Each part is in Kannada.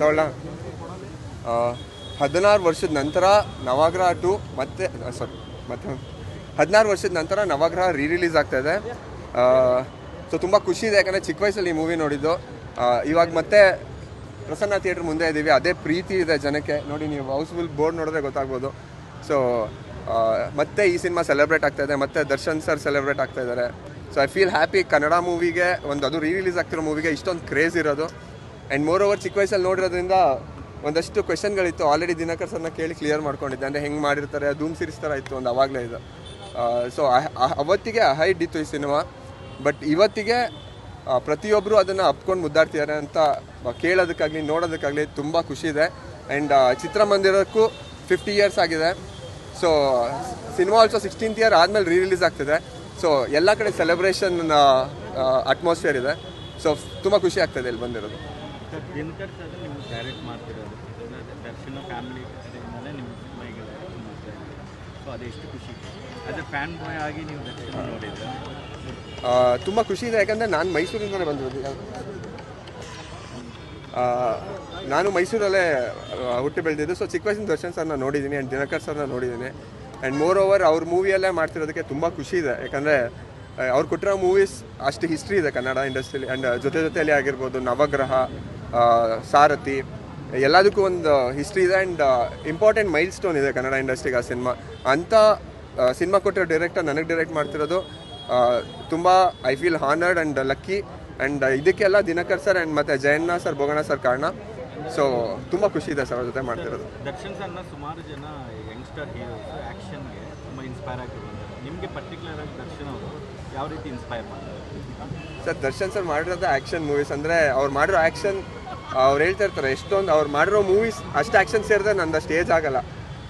ತಗೊಳ್ಳ 16 ವರ್ಷದ ನಂತರ ನವಗ್ರಹ 2 ಮತ್ತೆ 16 ವರ್ಷದ ನಂತರ ನವಗ್ರಹ ರಿಲೀಸ್ ಆಗ್ತಾಯಿದೆ. ಸೊ ತುಂಬ ಖುಷಿ ಇದೆ, ಯಾಕಂದರೆ ಚಿಕ್ಕ ವಯಸ್ಸಲ್ಲಿ ಈ ಮೂವಿ ನೋಡಿದ್ದು. ಇವಾಗ ಮತ್ತೆ ಪ್ರಸನ್ನ ಥಿಯೇಟ್ರ್ ಮುಂದೆ ಇದ್ದೀವಿ, ಅದೇ ಪ್ರೀತಿ ಇದೆ ಜನಕ್ಕೆ. ನೋಡಿ, ನೀವು ಹೌಸ್ಫುಲ್ ಬೋರ್ಡ್ ನೋಡಿದ್ರೆ ಗೊತ್ತಾಗ್ಬೋದು. ಸೊ ಮತ್ತೆ ಈ ಸಿನಿಮಾ ಸೆಲೆಬ್ರೇಟ್ ಆಗ್ತಾಯಿದೆ, ಮತ್ತೆ ದರ್ಶನ್ ಸರ್ ಸೆಲೆಬ್ರೇಟ್ ಆಗ್ತಾ ಇದ್ದಾರೆ. So I feel happy. Kannada ಮೂವಿಗೆ ಅದು ರಿಲೀಸ್ ಆಗ್ತಿರೋ ಮೂವಿಗೆ ಇಷ್ಟೊಂದು ಕ್ರೇಜ್ ಇರೋದು. ಆ್ಯಂಡ್ ಮೋರ್ ಓವರ್ ಚಿಕ್ಕ ವಯಸ್ಸಲ್ಲಿ ನೋಡಿರೋದ್ರಿಂದ ಒಂದಷ್ಟು ಕ್ವೆಶನ್ಗಳಿತ್ತು. ಆಲ್ರೆಡಿ ದಿನಕರ್ ಸರ್ನ ಕೇಳಿ ಕ್ಲಿಯರ್ ಮಾಡ್ಕೊಂಡಿದ್ದೆ. ಅಂದರೆ ಹೆಂಗೆ ಮಾಡಿರ್ತಾರೆ, ಧೂಮ್ ಸೀರೀಸ್ ಥರ ಇತ್ತು ಒಂದು ಅವಾಗಲೇ ಇದು. ಸೊ ಅವತ್ತಿಗೆ ಹೈಡ್ ಇತ್ತು ಈ ಸಿನಿಮಾ. ಬಟ್ ಇವತ್ತಿಗೆ ಪ್ರತಿಯೊಬ್ಬರು ಅದನ್ನು ಅಪ್ಕೊಂಡು ಮುದ್ದಾಡ್ತಿದ್ದಾರೆ ಅಂತ ಕೇಳೋದಕ್ಕಾಗಲಿ ನೋಡೋದಕ್ಕಾಗಲಿ ತುಂಬ ಖುಷಿ ಇದೆ. ಆ್ಯಂಡ್ ಚಿತ್ರಮಂದಿರಕ್ಕೂ 50 years ಆಗಿದೆ. So cinema also 16th year ಆದಮೇಲೆ ರಿಲೀಸ್ ಆಗ್ತಿದೆ. ಸೊ ಎಲ್ಲ ಕಡೆ ಸೆಲೆಬ್ರೇಷನ್ ಅಟ್ಮಾಸ್ಫಿಯರ್ ಇದೆ. ಸೊ ತುಂಬ ಖುಷಿ ಆಗ್ತದೆ ಇಲ್ಲಿ ಬಂದಿರೋದು. ದಿನಕರ್ ಸರ್ ನೀವು ಡೈರೆಕ್ಟ್ ಮಾಡ್ತಿರೋದು ದರ್ಶನ ಫ್ಯಾಮಿಲಿ ನಿಮ್ಮ ಸಿನಿಮಾಗೆ ಸೊ ಅದೆಷ್ಟು ಖುಷಿ ಆಸ್ ಎ ಫ್ಯಾನ್ ಬಾಯ್ ಆಗಿ ನೀವು ದರ್ಶನ ನೋಡಿದ್ರೆ? ತುಂಬ ಖುಷಿ ಇದೆ, ಯಾಕಂದರೆ ನಾನು ಮೈಸೂರಿಂದಲೇ ಬಂದಿರೋದು. ನಾನು ಮೈಸೂರಲ್ಲೇ ಹುಟ್ಟಿ ಬೆಳೆದಿದ್ದು. ಸೊ ಚಿಕ್ಕ ವಯಸ್ಸಿನ ದರ್ಶನ್ ಸರ್ನ ನೋಡಿದ್ದೀನಿ ಆ್ಯಂಡ್ ದಿನಕರ್ ಸರ್ನ ನೋಡಿದ್ದೀನಿ. ಆ್ಯಂಡ್ ಮೋರ್ ಓವರ್ ಅವ್ರ ಮೂವಿಯಲ್ಲೇ ಮಾಡ್ತಿರೋದಕ್ಕೆ ತುಂಬ ಖುಷಿ ಇದೆ, ಯಾಕಂದರೆ ಅವ್ರು ಕೊಟ್ಟಿರೋ ಮೂವೀಸ್ ಅಷ್ಟು ಹಿಸ್ಟ್ರಿ ಇದೆ ಕನ್ನಡ ಇಂಡಸ್ಟ್ರಿಲಿ. ಆ್ಯಂಡ್ ಜೊತೆಯಲ್ಲಿ ಆಗಿರ್ಬೋದು ನವಗ್ರಹ, ಸಾರಥಿ, ಎಲ್ಲದಕ್ಕೂ ಒಂದು ಹಿಸ್ಟ್ರಿ ಇದೆ. ಆ್ಯಂಡ್ ಇಂಪಾರ್ಟೆಂಟ್ ಮೈಲ್ ಸ್ಟೋನ್ ಇದೆ ಕನ್ನಡ ಇಂಡಸ್ಟ್ರಿಗೆ ಆ ಸಿನಿಮಾ. ಅಂಥ ಸಿನಿಮಾ ಕೊಟ್ಟಿರೋ ಡೈರೆಕ್ಟರ್ ನನಗೆ ಡೈರೆಕ್ಟ್ ಮಾಡ್ತಿರೋದು ತುಂಬ I feel honoured and lucky. And ಇದಕ್ಕೆಲ್ಲ ದಿನಕರ್ ಸರ್ ಆ್ಯಂಡ್ ಮತ್ತು ಜಯಣ್ಣ ಸರ್, ಬೋಗಣ್ಣ ಸರ್ ಕಾರಣ. ಸೊ ತುಂಬ ಖುಷಿ ಇದೆ ಸರ್ ಅವ್ರ ಜೊತೆ ಮಾಡ್ತಿರೋದು. ದರ್ಶನ್ ಸರ್ನ ಸುಮಾರು ಜನ ಯಂಗ್ಸ್ಟರ್ ಹೀರೋಸ್ ಆ್ಯಕ್ಷನ್ಗೆ ತುಂಬ ಇನ್ಸ್ಪೈರ್ ಆಗಿರ್ಬೋದು. ನಿಮಗೆ ಪರ್ಟಿಕ್ಯುಲರ್ ಆಗಿ ದರ್ಶನ್ ಅವರು ಯಾವ ರೀತಿ ಇನ್ಸ್ಪೈರ್ ಮಾಡ್ತಾರೆ ಸರ್? ದರ್ಶನ್ ಸರ್ ಮಾಡಿರೋದು ಆ್ಯಕ್ಷನ್ ಮೂವೀಸ್. ಅಂದರೆ ಅವ್ರು ಮಾಡಿರೋ ಆ್ಯಕ್ಷನ್, ಅವ್ರು ಹೇಳ್ತಾ ಇರ್ತಾರೆ ಎಷ್ಟೊಂದು ಅವ್ರು ಮಾಡಿರೋ ಮೂವೀಸ್ ಅಷ್ಟು ಆ್ಯಕ್ಷನ್ ಸೇರಿದ್ರೆ ನಂದಷ್ಟು ಏಜ್ ಆಗಲ್ಲ,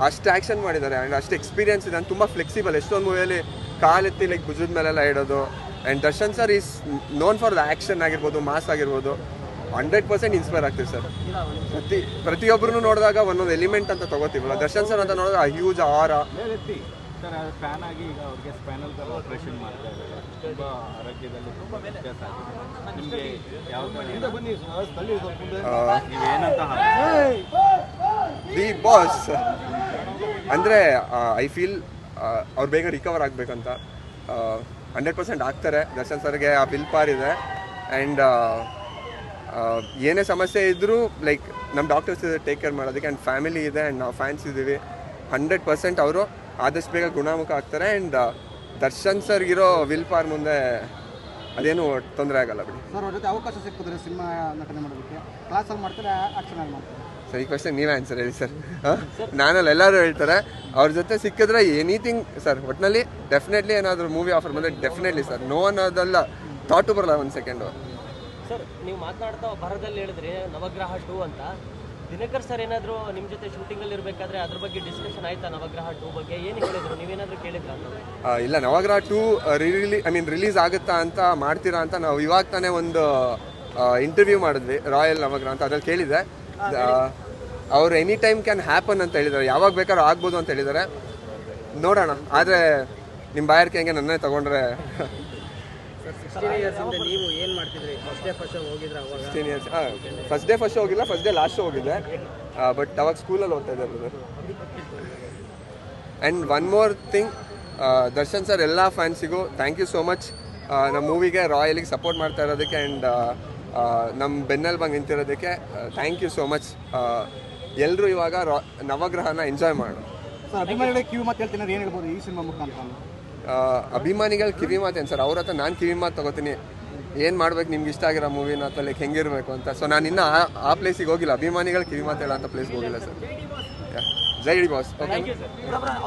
ಅಷ್ಟು ಆ್ಯಕ್ಷನ್ ಮಾಡಿದ್ದಾರೆ. ಆ್ಯಂಡ್ ಅಷ್ಟು ಎಕ್ಸ್ಪೀರಿಯನ್ಸ್ ಇದೆ. ತುಂಬ ಫ್ಲೆಕ್ಸಿಬಲ್. ಎಷ್ಟೊಂದು ಮೂವಿಯಲ್ಲಿ ಕಾಲೆತ್ತಿ ಲೈಕ್ ಭುಜದ ಮೇಲೆಲ್ಲ ಇಡೋದು. And Darshan sir is known for the action ಆಗಿರ್ಬೋದು, ಮಾಸ್ ಆಗಿರ್ಬೋದು. 100% ಇನ್ಸ್ಪೈರ್ ಆಗ್ತೀವಿ ಸರ್. ಪ್ರತಿಯೊಬ್ಬರೂ ನೋಡಿದಾಗ ಒಂದೊಂದು ಎಲಿಮೆಂಟ್ ಅಂತ ತೊಗೋತೀವಲ್ಲ, ದರ್ಶನ್ ಸರ್ ಅಂತ ನೋಡಿದಾಗ ಹ್ಯೂಜ್ ಆರ ಸರ್. ಫ್ಯಾನ್ ಆಗಿ ಈಗ ಅವ್ರಿಗೆ ಸ್ಪೈನಲ್ ಕಾರ್ಡ್ ಆಪರೇಷನ್ ಮಾಡ್ತಾ ಇದ್ದಾರೆ. ತುಂಬ ಆರೋಗ್ಯದಲ್ಲಿ ತುಂಬ ವ್ಯತ್ಯಾಸ ಆಗಿದೆ. ನಿಮಗೆ ಯಾವ ನೀವೇನಂತ ದಿ ಬಾಸ್ ಅಂದರೆ ಐ ಫೀಲ್ ಅವ್ರು ಬೇಗ ರಿಕವರ್ ಆಗಬೇಕಂತ. 100% ಆಗ್ತಾರೆ. ದರ್ಶನ್ ಸರ್ಗೆ ಆ ವಿಲ್ ಪಾರ್ ಇದೆ. ಆ್ಯಂಡ್ ಏನೇ ಸಮಸ್ಯೆ ಇದ್ದರೂ ಲೈಕ್ ನಮ್ಮ ಡಾಕ್ಟರ್ಸ್ ಇದೆ ಟೇಕ್ ಕೇರ್ ಮಾಡೋದಕ್ಕೆ. ಆ್ಯಂಡ್ ಫ್ಯಾಮಿಲಿ ಇದೆ ಆ್ಯಂಡ್ ನಾವು ಫ್ಯಾನ್ಸ್ ಇದ್ದೀವಿ. 100% ಅವರು ಆದಷ್ಟು ಬೇಗ ಗುಣಮುಖ ಆಗ್ತಾರೆ. ಆ್ಯಂಡ್ ದರ್ಶನ್ ಸರ್ಗಿರೋ ವಿಲ್ ಪಾರ್ ಮುಂದೆ ಅದೇನು ತೊಂದರೆ ಆಗಲ್ಲ ಬಿಡಿ ಸರ್. ಅವ್ರ ಜೊತೆ ಅವಕಾಶ ಸಿಕ್ಕಿದ್ರೆ ಸಿನಿಮಾ ನಟನೆ ಮಾಡೋದಕ್ಕೆ ಕ್ಲಾಸಲ್ಲಿ ಮಾಡ್ತಾರೆ, ಆ್ಯಕ್ಷನಲ್ಲಿ ಮಾಡ್ತಾರೆ ಸರ್? ಈ ಕ್ವೆಶ್ಚನ್ ನೀವೇ ಆನ್ಸರ್ ಹೇಳಿ ಸರ್. ನಾನಲ್ಲಿ ಎಲ್ಲರೂ ಹೇಳ್ತಾರೆ ಅವ್ರ ಜೊತೆ ಸಿಕ್ಕಿದ್ರೆ ಎನಿಥಿಂಗ್ ಸರ್. ಒಟ್ಟಿನಲ್ಲಿ ಡೆಫಿನೆಟ್ಲಿ ಏನಾದರೂ ಮೂವಿ ಆಫರ್ ಬಂದರೆ ಡೆಫಿನೆಟ್ಲಿ ಸರ್. ನೋ ಅನ್ನೋದಲ್ಲ, ಥಾಟು ಬರಲ್ಲ ಒಂದು ಸೆಕೆಂಡು. ಸರ್, ನೀವು ಮಾತನಾಡ್ತಾ ಬರದಲ್ಲಿ ಹೇಳಿದ್ರಿ ನವಗ್ರಹ 2 ಅಂತ. ದಿನಕರ್ ಸರ್ ಏನಾದರೂ ನಿಮ್ಮ ಜೊತೆ ಶೂಟಿಂಗಲ್ಲಿ ಇರಬೇಕಾದ್ರೆ ಅದ್ರ ಬಗ್ಗೆ ಡಿಸ್ಕಷನ್ ಆಯ್ತಾ? ನವಗ್ರಹ 2 ಬಗ್ಗೆ ಏನು ಹೇಳಿದ್ರು? ನೀವೇನಾದರೂ ಕೇಳಿದ್ರಾ? ಇಲ್ಲ, ನವಗ್ರಹ 2 ರಿಲೀಸ್ ಆಗುತ್ತಾ ಅಂತ, ಮಾಡ್ತೀರಾ ಅಂತ ನಾವು ಇವಾಗ ತಾನೇ ಒಂದು ಇಂಟರ್ವ್ಯೂ ಮಾಡಿದ್ವಿ, ರಾಯಲ್ ನವಗ್ರಹ ಅಂತ. ಅದ್ರಲ್ಲಿ ಕೇಳಿದೆ. ಅವರು ಎನಿ ಟೈಮ್ ಕ್ಯಾನ್ ಹ್ಯಾಪನ್ ಅಂತ ಹೇಳಿದ್ದಾರೆ, ಯಾವಾಗ ಬೇಕಾದ್ರೂ ಆಗ್ಬೋದು ಅಂತ ಹೇಳಿದ್ದಾರೆ. ನೋಡೋಣ. ಆದರೆ ನಿಮ್ಮ ಬಾಯರ್ಕೆ ಹೆಂಗೆ ನನ್ನೇ ತೊಗೊಂಡ್ರೆ 16 years ಇಂದ ನೀವು ಏನು ಮಾಡ್ತಿದ್ರಿ? ಫಸ್ಟ್ ಡೇ ಫಸ್ಟ್ ಶೋ ಹೋಗಿದ್ರೆ? 16 years first day first show ಹೋಗಿಲ್ಲ, ಫಸ್ಟ್ ಡೇ ಲಾಸ್ಟ್ ಶೋ ಹೋಗಿದ್ದೆ. ಬಟ್ ಅವಾಗ ಸ್ಕೂಲಲ್ಲಿ ಓದ್ತಾ ಇದ್ದಾರೆ. And one more thing, Darshan sir ಎಲ್ಲ ಫ್ಯಾನ್ಸಿಗೂ ಥ್ಯಾಂಕ್ ಯು ಸೋ ಮಚ್. ನಮ್ಮ ಮೂವಿಗೆ ರಾಯಲಿಗೆ ಸಪೋರ್ಟ್ ಮಾಡ್ತಾ ಇರೋದಕ್ಕೆ ಆ್ಯಂಡ್ ನಮ್ಮ ಬೆನ್ನಲ್ಲಿ ಬಂದು ನಿಂತಿರೋದಕ್ಕೆ ಥ್ಯಾಂಕ್ ಯು ಸೋ ಮಚ್. ಎಲ್ಲರೂ ಇವಾಗ ನವಗ್ರಹನ ಎಂಜಾಯ್ ಮಾಡೋಣ. ಸರ್, ಅಭಿಮಾನಿಗಳಿಗೆ ಕಿವಿ ಮಾತು ಹೇಳ್ತೀನಿ, ಏನು ಹೇಳ್ಬೋದು ಈ ಸಿನಿಮಾ ಮುಖಾಂತರ? ಅಭಿಮಾನಿಗಳು ಕಿವಿ ಮಾತೇನು ಸರ್? ಅವ್ರ ಹತ್ರ ನಾನು ಕಿವಿ ಮಾತು ತೊಗೋತೀನಿ, ಏನು ಮಾಡ್ಬೇಕು ನಿಮ್ಗೆ ಇಷ್ಟ ಆಗಿರೋ ಮೂವಿನ ಅಥವಾ ಲೈಕ್ ಹೆಂಗಿರಬೇಕು ಅಂತ. ಸೊ ನಾನು ಇನ್ನೂ ಆ ಪ್ಲೇಸಿಗೆ ಹೋಗಿಲ್ಲ, ಅಭಿಮಾನಿಗಳು ಕಿವಿ ಮಾತು ಹೇಳೋ ಅಂಥ ಪ್ಲೇಸ್ಗೆ ಹೋಗಿಲ್ಲ ಸರ್. ಜೈ ಡಿ ಬಾಸ್. ಓಕೆ.